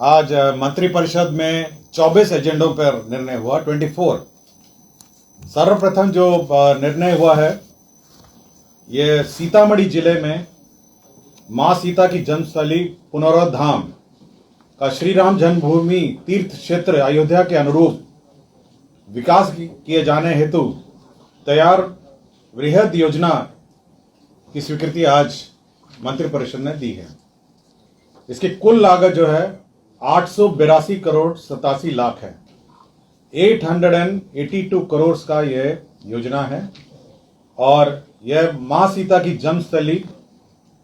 आज मंत्रिपरिषद में 24 एजेंडों पर निर्णय हुआ। 24 सर्वप्रथम जो निर्णय हुआ है, ये सीतामढ़ी जिले में मां सीता की जन्मस्थली पुनौरा धाम का श्री राम जन्मभूमि तीर्थ क्षेत्र अयोध्या के अनुरूप विकास किए जाने हेतु तैयार वृहद योजना की स्वीकृति आज मंत्रिपरिषद ने दी है। इसकी कुल लागत जो है 882 करोड़ 87 लाख है। 882 करोड़ का यह योजना है और यह मां सीता की जन्मस्थली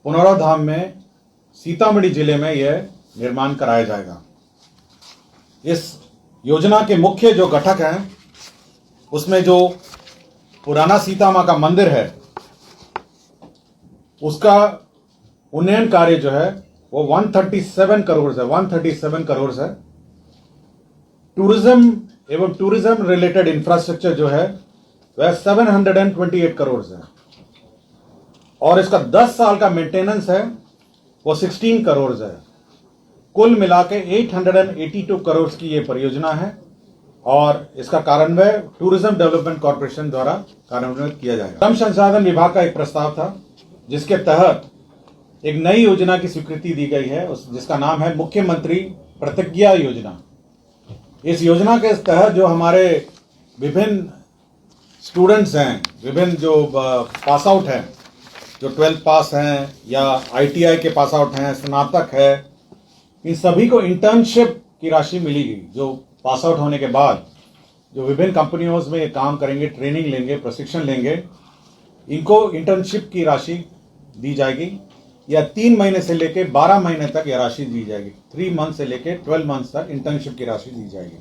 पुनौरा धाम में सीतामढ़ी जिले में यह निर्माण कराया जाएगा। इस योजना के मुख्य जो घटक हैं, उसमें जो पुराना सीता मां का मंदिर है उसका उन्नयन कार्य जो है वो 137 करोड़ है। 137 करोड़ है। टूरिज्म एवं टूरिज्म रिलेटेड इंफ्रास्ट्रक्चर जो है वह 728 करोड़ है और इसका 10 साल का मेंटेनेंस है वो 16 करोड़ है। कुल मिला के 882 करोड़ की ये परियोजना है और इसका कार्यान्वयन टूरिज्म डेवलपमेंट कॉर्पोरेशन द्वारा कार्यान्वित किया जाएगा। श्रम संसाधन विभाग का एक प्रस्ताव था जिसके तहत एक नई योजना की स्वीकृति दी गई है, जिसका नाम है मुख्यमंत्री प्रतिज्ञा योजना। इस योजना के तहत जो हमारे विभिन्न स्टूडेंट्स हैं, विभिन्न जो पास आउट हैं, जो 12th पास हैं या ITI के पास आउट हैं, स्नातक है, इन सभी को इंटर्नशिप की राशि मिलेगी। जो पास आउट होने के बाद जो विभिन्न कंपनियों में काम करेंगे, ट्रेनिंग लेंगे, प्रशिक्षण लेंगे, इनको इंटर्नशिप की राशि दी जाएगी या 3 महीने से लेकर 12 महीने तक यह राशि दी जाएगी। 3 मंथ से लेकर 12 मंथ तक इंटर्नशिप की राशि दी जाएगी।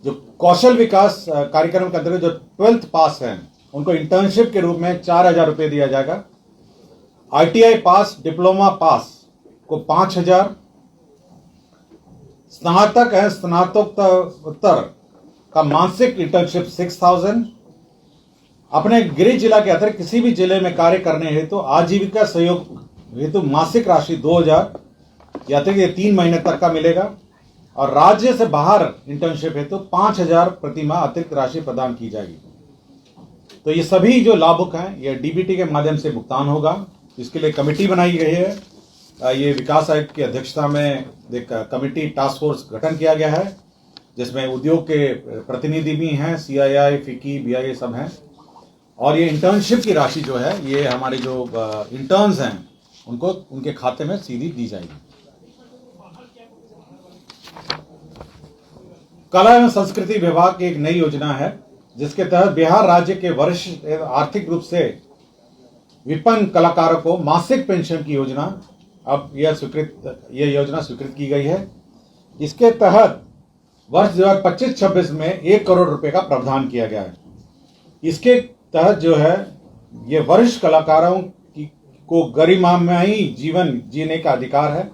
जो कौशल विकास कार्यक्रम के अंतर्गत जो 12th पास हैं उनको इंटर्नशिप के रूप में 4000 रुपये दिया जाएगा। ITI पास, डिप्लोमा पास को 5000, स्नातक है, स्नातकोत्तर का मासिक इंटर्नशिप 6000। अपने गृह जिला के अतिरिक्त किसी भी जिले में कार्य करने हेतु आजीविका सहयोग हेतु मासिक राशि 2000 या अतिरिक्त 3 महीने तक का मिलेगा और राज्य से बाहर इंटर्नशिप हेतु 5000 प्रति माह अतिरिक्त राशि प्रदान की जाएगी। तो ये सभी जो लाभुक हैं ये DBT के माध्यम से भुगतान होगा। इसके लिए कमेटी बनाई गई है। ये विकास आयुक्त की अध्यक्षता में एक कमेटी टास्क फोर्स गठन किया गया है, जिसमें उद्योग के प्रतिनिधि भी हैं, CII, FICCI, BIA सब हैं। और ये इंटर्नशिप की राशि जो है ये हमारे जो इंटर्न्स हैं उनको उनके खाते में सीधी दी जाएगी। कला एवं संस्कृति विभाग की एक नई योजना है जिसके तहत बिहार राज्य के वरिष्ठ आर्थिक रूप से विपन्न कलाकारों को मासिक पेंशन की योजना अब यह योजना स्वीकृत की गई है। इसके तहत वर्ष 2025-26 में 1 करोड़ रुपए का प्रावधान किया गया है। इसके तहत जो है ये वरिष्ठ कलाकारों को गरिमामयी जीवन जीने का अधिकार है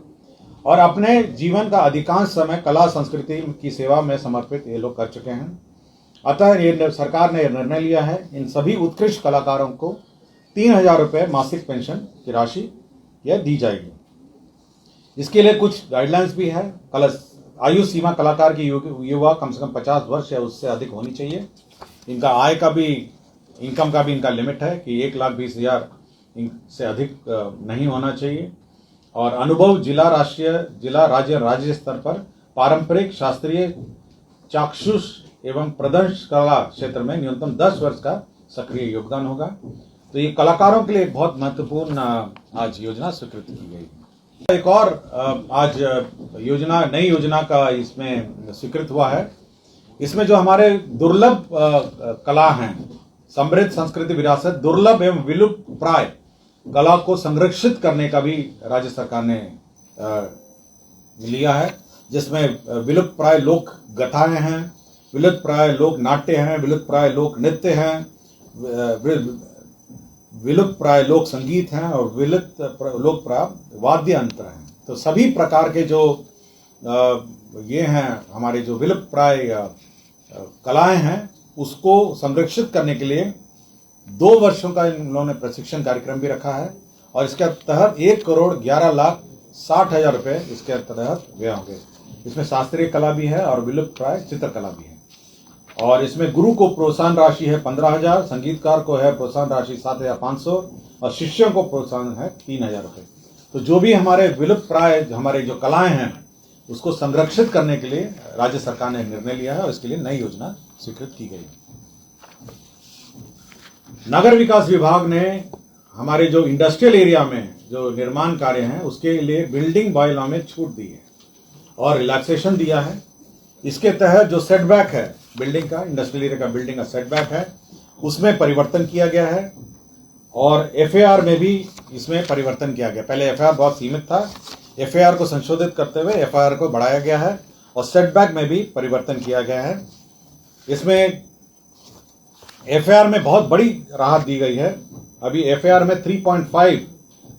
और अपने जीवन का अधिकांश समय कला संस्कृति की सेवा में समर्पित ये लोग कर चुके हैं। अतः ये सरकार ने निर्णय लिया है इन सभी उत्कृष्ट कलाकारों को 3000 रुपये मासिक पेंशन की राशि यह दी जाएगी। इसके लिए कुछ गाइडलाइंस भी है। आयु सीमा कलाकार की युवा कम से कम 50 वर्ष या उससे अधिक होनी चाहिए। इनका आय का भी, इनकम का भी इनका लिमिट है कि 1,20,000 से अधिक नहीं होना चाहिए और अनुभव जिला, राज्य स्तर पर पारंपरिक, शास्त्रीय, चाक्षुष एवं प्रदर्शन कला क्षेत्र में न्यूनतम 10 वर्ष का सक्रिय योगदान होगा। तो ये कलाकारों के लिए बहुत महत्वपूर्ण आज योजना स्वीकृत की गई। एक और आज नई योजना का इसमें स्वीकृत हुआ है। इसमें जो हमारे दुर्लभ कला हैं, समृद्ध संस्कृति विरासत, दुर्लभ एवं विलुप्त प्राय कला को संरक्षित करने का भी राज्य सरकार ने लिया है, जिसमें विलुप्त प्राय लोक गाथाएं हैं, विलुप्त प्राय लोक नाट्य हैं, विलुप्त प्राय लोक नृत्य हैं, विलुप्त प्राय लोक संगीत हैं और विलुप्त लोक प्राय वाद्य यंत्र हैं। तो सभी प्रकार के जो ये हैं हमारे जो विलुप्त प्राय कलाएं हैं उसको संरक्षित करने के लिए 2 वर्षों का इन्होंने प्रशिक्षण कार्यक्रम भी रखा है और इसके तहत 1 करोड़ 11 लाख 60,000 रुपये इसके तहत व्यय होंगे। इसमें शास्त्रीय कला भी है और विलुप्त प्राय चित्रकला भी है। और इसमें गुरु को प्रोत्साहन राशि है 15,000, संगीतकार को है प्रोत्साहन राशि 7,500 और शिष्यों को प्रोत्साहन है 3,000 रुपये। तो जो भी हमारे विलुप्त प्राय हमारे जो कलाएं हैं उसको संरक्षित करने के लिए राज्य सरकार ने निर्णय लिया है और इसके लिए नई योजना स्वीकृत की गई। नगर विकास विभाग ने हमारे जो इंडस्ट्रियल एरिया में जो निर्माण कार्य हैं उसके लिए बिल्डिंग बायलॉ में छूट दी है और रिलैक्सेशन दिया है। इसके तहत जो सेटबैक है बिल्डिंग का, इंडस्ट्रियल एरिया का बिल्डिंग का सेटबैक है, उसमें परिवर्तन किया गया है और एफएआर में भी इसमें परिवर्तन किया गया। पहले एफएआर बहुत सीमित था, एफएआर को संशोधित करते हुए एफआर को बढ़ाया गया है और सेटबैक में भी परिवर्तन किया गया है। इसमें एफएआर में बहुत बड़ी राहत दी गई है। अभी एफएआर में 3.5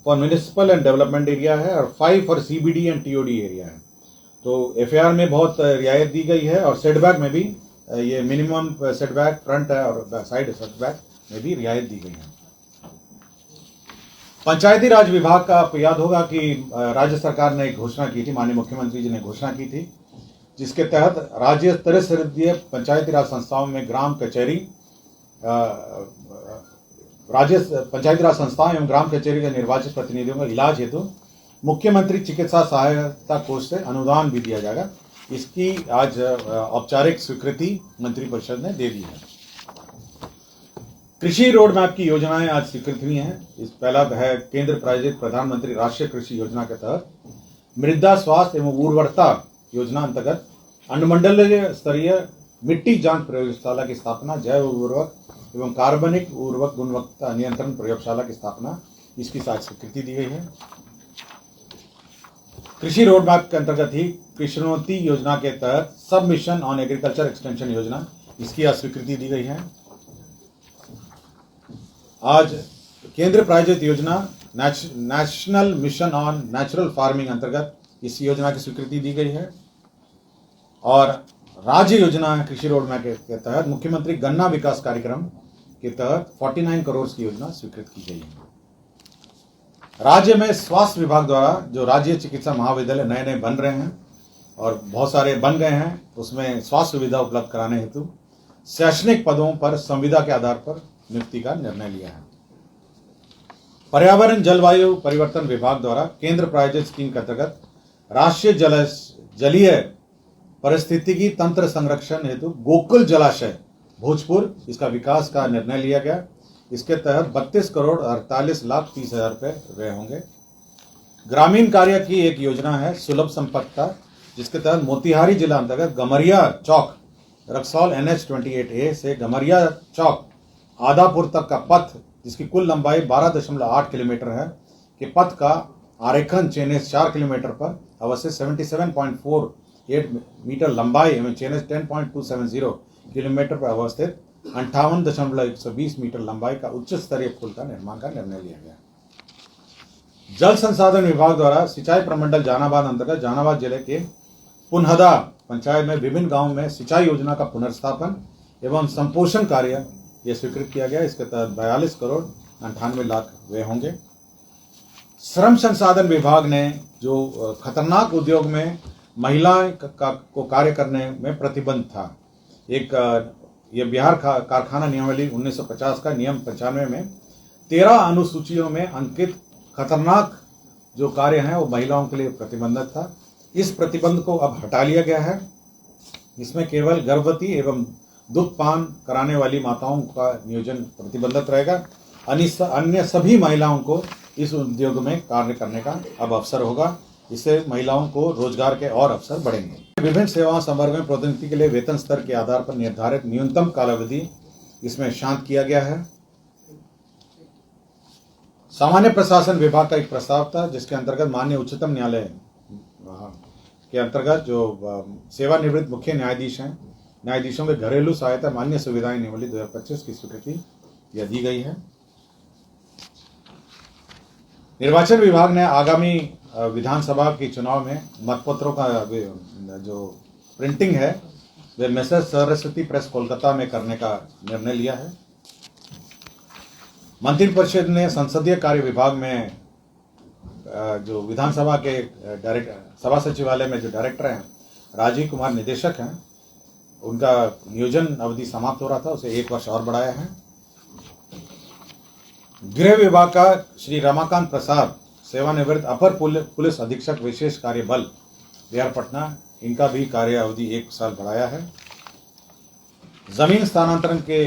for municipal and development area है और 5 for CBD and TOD area है। तो एफएआर में बहुत रियायत दी गई है और सेटबैक में भी ये मिनिमम सेटबैक फ्रंट है और साइड सेटबैक में भी रियायत दी गई है। पंचायती राज विभाग का आपको याद होगा कि राज्य सरकार ने एक घोषणा की थी, माननीय मुख्यमंत्री जी ने घोषणा की थी, जिसके तहत राज्य स्तरीय पंचायती राज संस्थाओं में ग्राम कचहरी राज्य पंचायती राज संस्थाओं एवं ग्राम कचहरी के निर्वाचित प्रतिनिधियों का इलाज हेतु मुख्यमंत्री चिकित्सा सहायता कोष से अनुदान भी दिया जाएगा। इसकी आज औपचारिक स्वीकृति मंत्रिपरिषद ने दे दी है। कृषि रोड मैप की योजनाएं आज स्वीकृत हुई हैं। इस पहला है केंद्र प्रायोजित प्रधानमंत्री राष्ट्रीय कृषि योजना के तहत मृदा स्वास्थ्य एवं उर्वरता योजना अंतर्गत अनुमंडलीय स्तरीय मिट्टी जांच प्रयोगशाला की स्थापना, जैव उर्वरक एवं कार्बनिक उर्वरक गुणवत्ता नियंत्रण प्रयोगशाला की स्थापना, इसकी आज स्वीकृति दी गई है। कृषि रोड मैप के अंतर्गत ही कृष्णोन्नति योजना के तहत सब मिशन ऑन एग्रीकल्चर एक्सटेंशन योजना, इसकी आज स्वीकृति दी गई है। आज केंद्र प्रायोजित योजना national mission on natural farming अंतर्गत इस योजना की स्वीकृति दी गई है और राज्य योजना कृषि रोड मैप के तहत मुख्यमंत्री गन्ना विकास कार्यक्रम के तहत 49 करोड़ की योजना स्वीकृत की गई है। राज्य में स्वास्थ्य विभाग द्वारा जो राज्य चिकित्सा महाविद्यालय नए नए बन रहे हैं और बहुत सारे बन गए हैं, उसमें स्वास्थ्य सुविधा उपलब्ध कराने हेतु शैक्षणिक पदों पर संविदा के आधार पर नियुक्ति का निर्णय लिया है। पर्यावरण जलवायु परिवर्तन विभाग द्वारा केंद्र प्रायोजित स्कीम के अंतर्गत राष्ट्रीय जलीय पारिस्थितिकी तंत्र संरक्षण हेतु गोकुल जलाशय भोजपुर, इसका विकास का निर्णय लिया गया। इसके तहत 32,48,30,000 रुपये व्यय होंगे। ग्रामीण कार्य की एक योजना है सुलभ संपत्ता, जिसके तहत मोतिहारी जिला अंतर्गत गमरिया चौक रक्सौल NH-28A से गमरिया चौक आदापुर तक का पथ, जिसकी कुल लंबाई 12.8 किलोमीटर है, के पथ का आरेखन चेनेस 4 किलोमीटर पर अवस्थित 77.48 मीटर लंबाई एवं चेनेस 10.270 किलोमीटर पर अवस्थित 58.120 मीटर लंबाई का उच्च स्तरीय पुल का निर्माण का निर्णय लिया गया। जल संसाधन विभाग द्वारा सिंचाई प्रमंडल जहानाबाद अंतर्गत जहानाबाद जिले के पुनहदा पंचायत में विभिन्न गांवों में सिंचाई योजना का पुनर्स्थापन एवं संपोषण कार्य यह स्वीकृत किया गया। इसके तहत 42 करोड़ 98 लाख व्यय होंगे। श्रम संसाधन विभाग ने जो खतरनाक उद्योग में महिलाएं को कार्य करने में प्रतिबंध था, एक ये बिहार कारखाना नियमावली 1950 का नियम 95 में 13 अनुसूचियों में अंकित खतरनाक जो कार्य हैं वो महिलाओं के लिए प्रतिबंधित था। इस प्रतिबंध को अब हटा लिया गया है। इसमें केवल गर्भवती एवं दूध पान कराने वाली माताओं का नियोजन प्रतिबंधित रहेगा। अन्य सभी महिलाओं को इस उद्योग में कार्य करने का अब अवसर होगा। इससे महिलाओं को रोजगार के और अवसर बढ़ेंगे। विभिन्न सेवाओं संवर्ग में प्रोन्नति के लिए वेतन स्तर के आधार पर निर्धारित न्यूनतम कालावधि इसमें शांत किया गया है। सामान्य प्रशासन विभाग का एक प्रस्ताव था, जिसके अंतर्गत माननीय उच्चतम न्यायालय के अंतर्गत जो सेवानिवृत्त मुख्य न्यायाधीश हैं, न्यायाधीशों के घरेलू सहायता मान्य सुविधाएं नियमावली 2025 की स्वीकृति यह दी गई है। निर्वाचन विभाग ने आगामी विधानसभा के चुनाव में मतपत्रों का जो प्रिंटिंग है way message Saraswati press Kolkata में करने का निर्णय लिया है। मंत्रिपरिषद ने संसदीय कार्य विभाग में जो विधानसभा के सभा सचिवालय में जो डायरेक्टर हैं राजीव कुमार निदेशक हैं, उनका नियोजन अवधि समाप्त हो रहा था, उसे 1 वर्ष और बढ़ाया है। गृह विभाग का श्री रमाकांत प्रसाद, सेवानिवृत्त अपर पुलिस अधीक्षक विशेष कार्य बल बिहार पटना, इनका भी कार्य अवधि 1 साल बढ़ाया है। जमीन स्थानांतरण के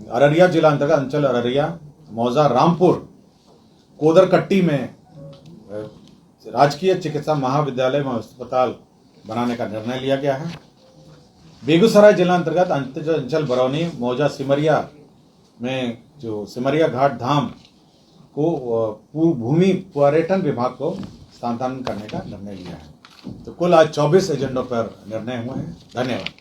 अररिया जिला अंतर्गत अंचल अररिया, मौजा, रामपुर, कोदरकट्टी में राजकीय चिकित्सा महाविद्यालय में अस्पताल बनाने का निर्णय लिया गया है। बेगूसराय जिला अंतर्गत अंचल बरौनी, मौजा, सिमरिया में जो सिमरिया घाट धाम को भूमि पर्यटन विभाग को स्थानांतरण करने का निर्णय लिया है। तो कुल आज 24 एजेंडों पर निर्णय हुए हैं। धन्यवाद।